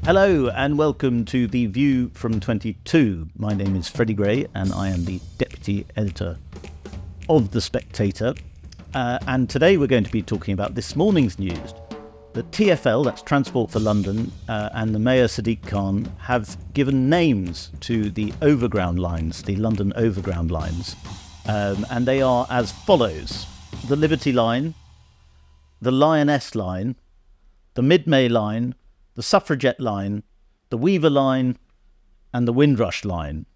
Hello and welcome to The View from 22. My name is Freddy Gray and I am the Deputy Editor of The Spectator. And today we're going to be talking about this morning's news. The TfL, that's Transport for London, and the Mayor Sadiq Khan have given names to the Overground lines, the London Overground lines. And they are as follows: the Liberty line, the Lioness line, the Mid-May line, the Suffragette line, the Weaver line, and the Windrush line.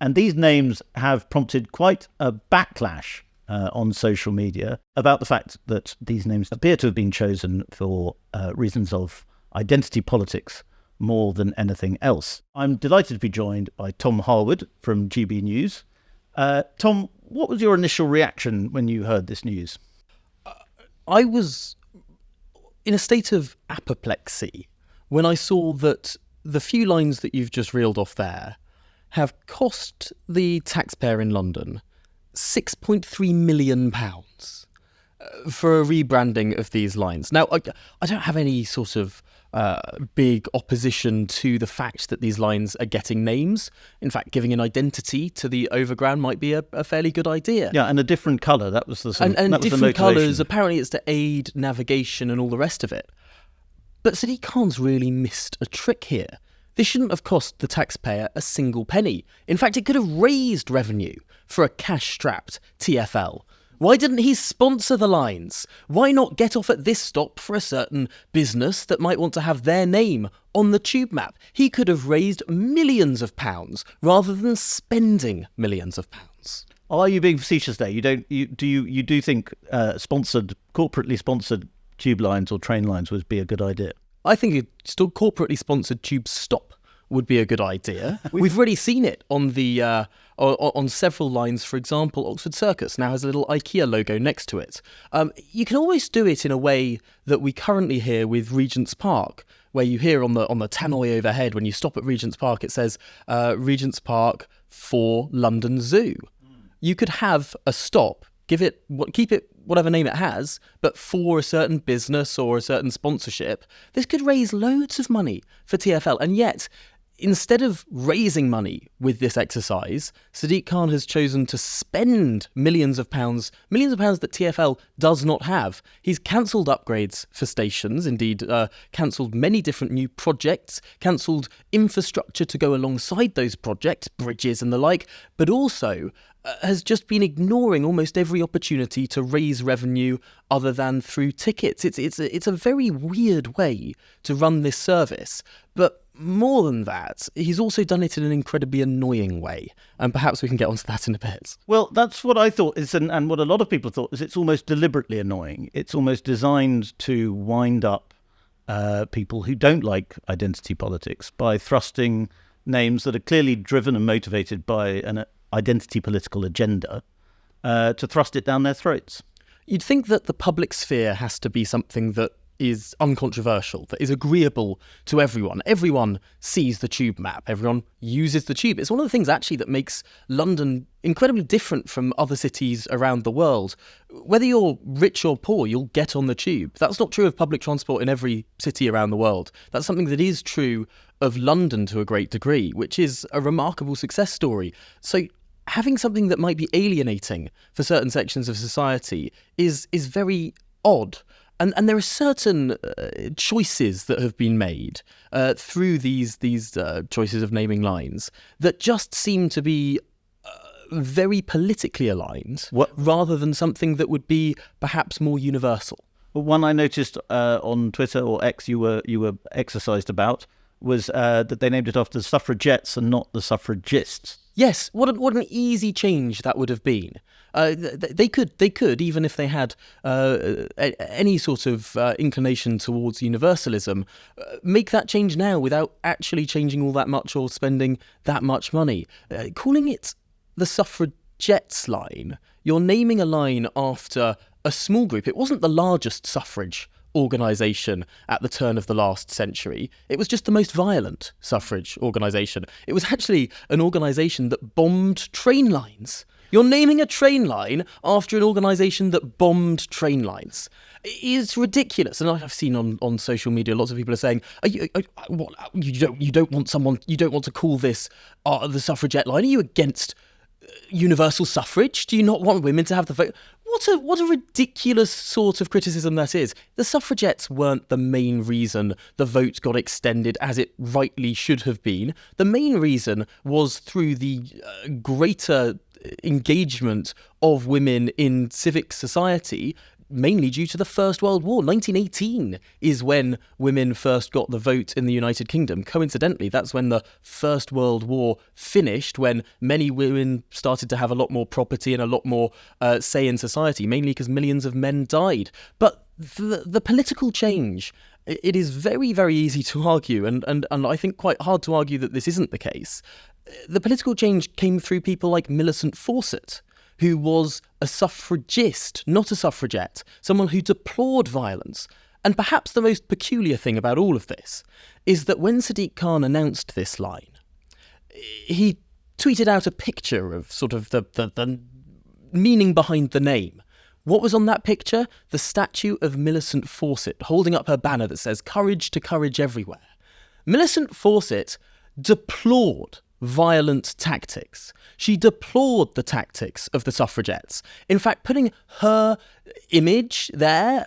And these names have prompted quite a backlash on social media about the fact that these names appear to have been chosen for reasons of identity politics more than anything else. I'm delighted to be joined by Tom Harwood from GB News. Tom, what was your initial reaction when you heard this news? I was in a state of apoplexy when I saw that the few lines that you've just reeled off there have cost the taxpayer in London £6.3 million for a rebranding of these lines. Now, I don't have any sort of big opposition to the fact that these lines are getting names. In fact, giving an identity to the Overground might be a fairly good idea. Yeah, and a different colour. That was the and different colours. Apparently, it's to aid navigation and all the rest of it. But Sadiq Khan's really missed a trick here. This shouldn't have cost the taxpayer a single penny. In fact, it could have raised revenue for a cash-strapped TfL. Why didn't he sponsor the lines? Why not get off at this stop for a certain business that might want to have their name on the tube map? He could have raised millions of pounds rather than spending millions of pounds. Are you being facetious there? You do think corporately sponsored tube lines or train lines would be a good idea? I think a still corporately sponsored tube stop would be a good idea. We've already seen it on the on several lines. For example, Oxford Circus now has a little IKEA logo next to it. You can always do it in a way that we currently hear with Regent's Park, where you hear on the tannoy overhead when you stop at Regent's Park, it says Regent's Park for London Zoo. You could have a stop, keep it whatever name it has, but for a certain business or a certain sponsorship. This could raise loads of money for TfL, and yet, instead of raising money with this exercise, Sadiq Khan has chosen to spend millions of pounds that TfL does not have. He's cancelled upgrades for stations, indeed cancelled many different new projects, cancelled infrastructure to go alongside those projects, bridges and the like, but also has just been ignoring almost every opportunity to raise revenue other than through tickets. It's a very weird way to run this service, but more than that, he's also done it in an incredibly annoying way, and perhaps we can get onto that in a bit. Well, that's what I thought, and what a lot of people thought, is it's almost deliberately annoying. It's almost designed to wind up people who don't like identity politics by thrusting names that are clearly driven and motivated by an identity political agenda to thrust it down their throats. You'd think that the public sphere has to be something that is uncontroversial, that is agreeable to everyone. Everyone sees the tube map. Everyone uses the tube. It's one of the things actually that makes London incredibly different from other cities around the world. Whether you're rich or poor, you'll get on the tube. That's not true of public transport in every city around the world. That's something that is true of London to a great degree, which is a remarkable success story. So having something that might be alienating for certain sections of society is very odd. And there are certain choices that have been made through these choices of naming lines that just seem to be very politically aligned, rather than something that would be perhaps more universal. Well, one I noticed on Twitter or X you were exercised about was that they named it after the suffragettes and not the suffragists. Yes, what an easy change that would have been. They could, even if they had any sort of inclination towards universalism, make that change now without actually changing all that much or spending that much money. Calling it the suffragettes line, you're naming a line after a small group. It wasn't the largest suffrage organisation at the turn of the last century. It was just the most violent suffrage organisation. It was actually an organisation that bombed train lines. You're naming a train line after an organisation that bombed train lines. It's ridiculous, and I've seen on social media lots of people are saying, you don't want to call this the suffragette line? Are you against universal suffrage? Do you not want women to have the vote? What a ridiculous sort of criticism that is. The suffragettes weren't the main reason the vote got extended as it rightly should have been. The main reason was through the greater engagement of women in civic society, mainly due to the First World War. 1918 is when women first got the vote in the United Kingdom. Coincidentally, that's when the First World War finished, when many women started to have a lot more property and a lot more say in society, mainly because millions of men died. But the political change, it is very, very easy to argue, and I think quite hard to argue that this isn't the case. The political change came through people like Millicent Fawcett, who was a suffragist, not a suffragette, someone who deplored violence. And perhaps the most peculiar thing about all of this is that when Sadiq Khan announced this line, he tweeted out a picture of sort of the meaning behind the name. What was on that picture? The statue of Millicent Fawcett holding up her banner that says, "Courage to courage everywhere." Millicent Fawcett deplored violent tactics. She deplored the tactics of the suffragettes. In fact, putting her image there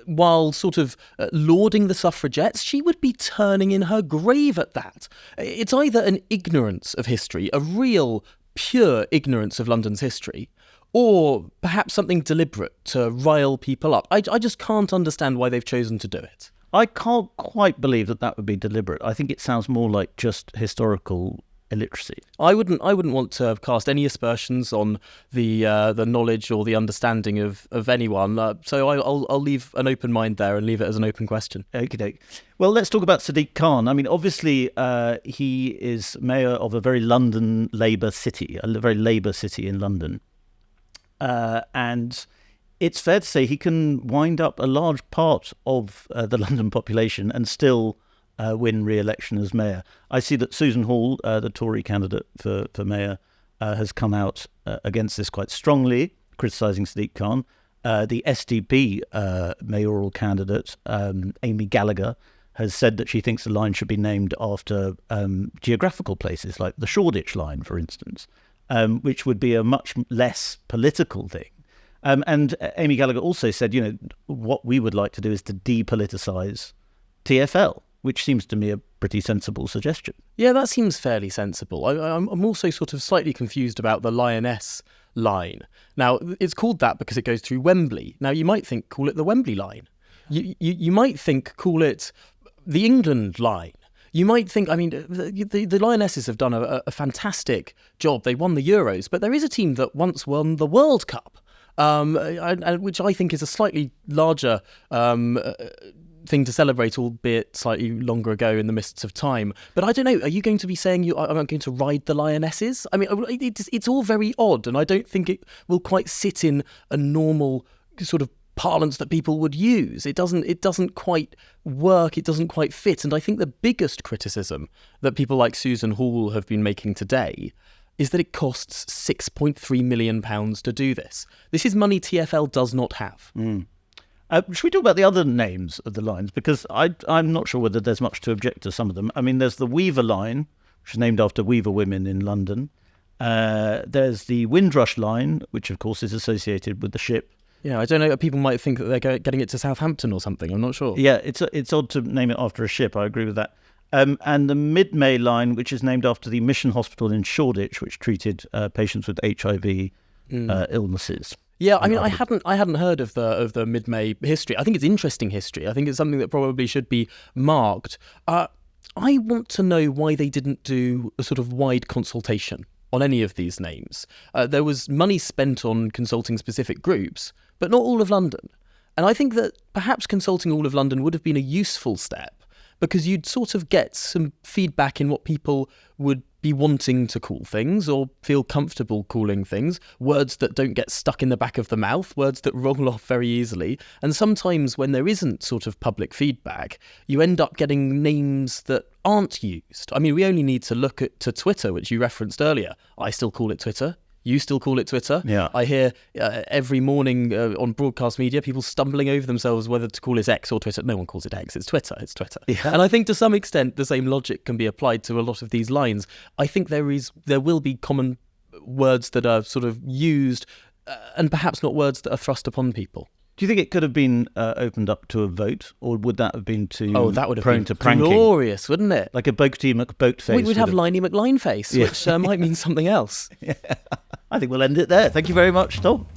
while sort of lauding the suffragettes, she would be turning in her grave at that. It's either an ignorance of history, a real pure ignorance of London's history, or perhaps something deliberate to rile people up. I just can't understand why they've chosen to do it. I can't quite believe that would be deliberate. I think it sounds more like just historical illiteracy. I wouldn't want to cast any aspersions on the knowledge or the understanding of anyone. So I'll leave an open mind there and leave it as an open question. Okey-doke. Well, let's talk about Sadiq Khan. I mean, obviously, he is mayor of a very London Labour city, a very Labour city in London, and it's fair to say he can wind up a large part of the London population and still win re-election as mayor. I see that Susan Hall, the Tory candidate for mayor, has come out against this quite strongly, criticising Sadiq Khan. The SDP mayoral candidate, Amy Gallagher, has said that she thinks the line should be named after geographical places, like the Shoreditch line, for instance, which would be a much less political thing. And Amy Gallagher also said, what we would like to do is to depoliticise TfL, which seems to me a pretty sensible suggestion. Yeah, that seems fairly sensible. I'm also sort of slightly confused about the Lioness line. Now, it's called that because it goes through Wembley. Now, you might think, call it the Wembley line. You might think, call it the England line. You might think, the Lionesses have done a fantastic job. They won the Euros, but there is a team that once won the World Cup. Which I think is a slightly larger thing to celebrate, albeit slightly longer ago in the mists of time. But I don't know, are you going to be saying I'm going to ride the Lionesses? I mean, it's all very odd, and I don't think it will quite sit in a normal sort of parlance that people would use. It doesn't quite work, it doesn't quite fit. And I think the biggest criticism that people like Susan Hall have been making today is that it costs £6.3 million to do this. This is money TfL does not have. Should we talk about the other names of the lines? Because I'm not sure whether there's much to object to some of them. I mean, there's the Weaver line, which is named after Weaver women in London. There's the Windrush line, which of course is associated with the ship. Yeah, I don't know. People might think that they're getting it to Southampton or something. I'm not sure. Yeah, it's odd to name it after a ship. I agree with that. And the Mid-May line, which is named after the Mission Hospital in Shoreditch, which treated patients with HIV illnesses. Yeah, I mean, I hadn't heard of the Mid-May history. I think it's interesting history. I think it's something that probably should be marked. I want to know why they didn't do a sort of wide consultation on any of these names. There was money spent on consulting specific groups, but not all of London. And I think that perhaps consulting all of London would have been a useful step, because you'd sort of get some feedback in what people would be wanting to call things or feel comfortable calling things, words that don't get stuck in the back of the mouth, words that roll off very easily. And sometimes when there isn't sort of public feedback, you end up getting names that aren't used. I mean, we only need to look to Twitter, which you referenced earlier. I still call it Twitter. You still call it Twitter. Yeah. I hear every morning on broadcast media people stumbling over themselves whether to call it X or Twitter. No one calls it X. It's Twitter. It's Twitter. Yeah. And I think to some extent the same logic can be applied to a lot of these lines. I think there will be common words that are sort of used and perhaps not words that are thrust upon people. Do you think it could have been opened up to a vote, or would that have been too that would have prone been to pranking? glorious, wouldn't it? Like a Boaty McBoatface. We'd have Liney McLineface, which might mean something else. I think we'll end it there. Thank you very much, Tom.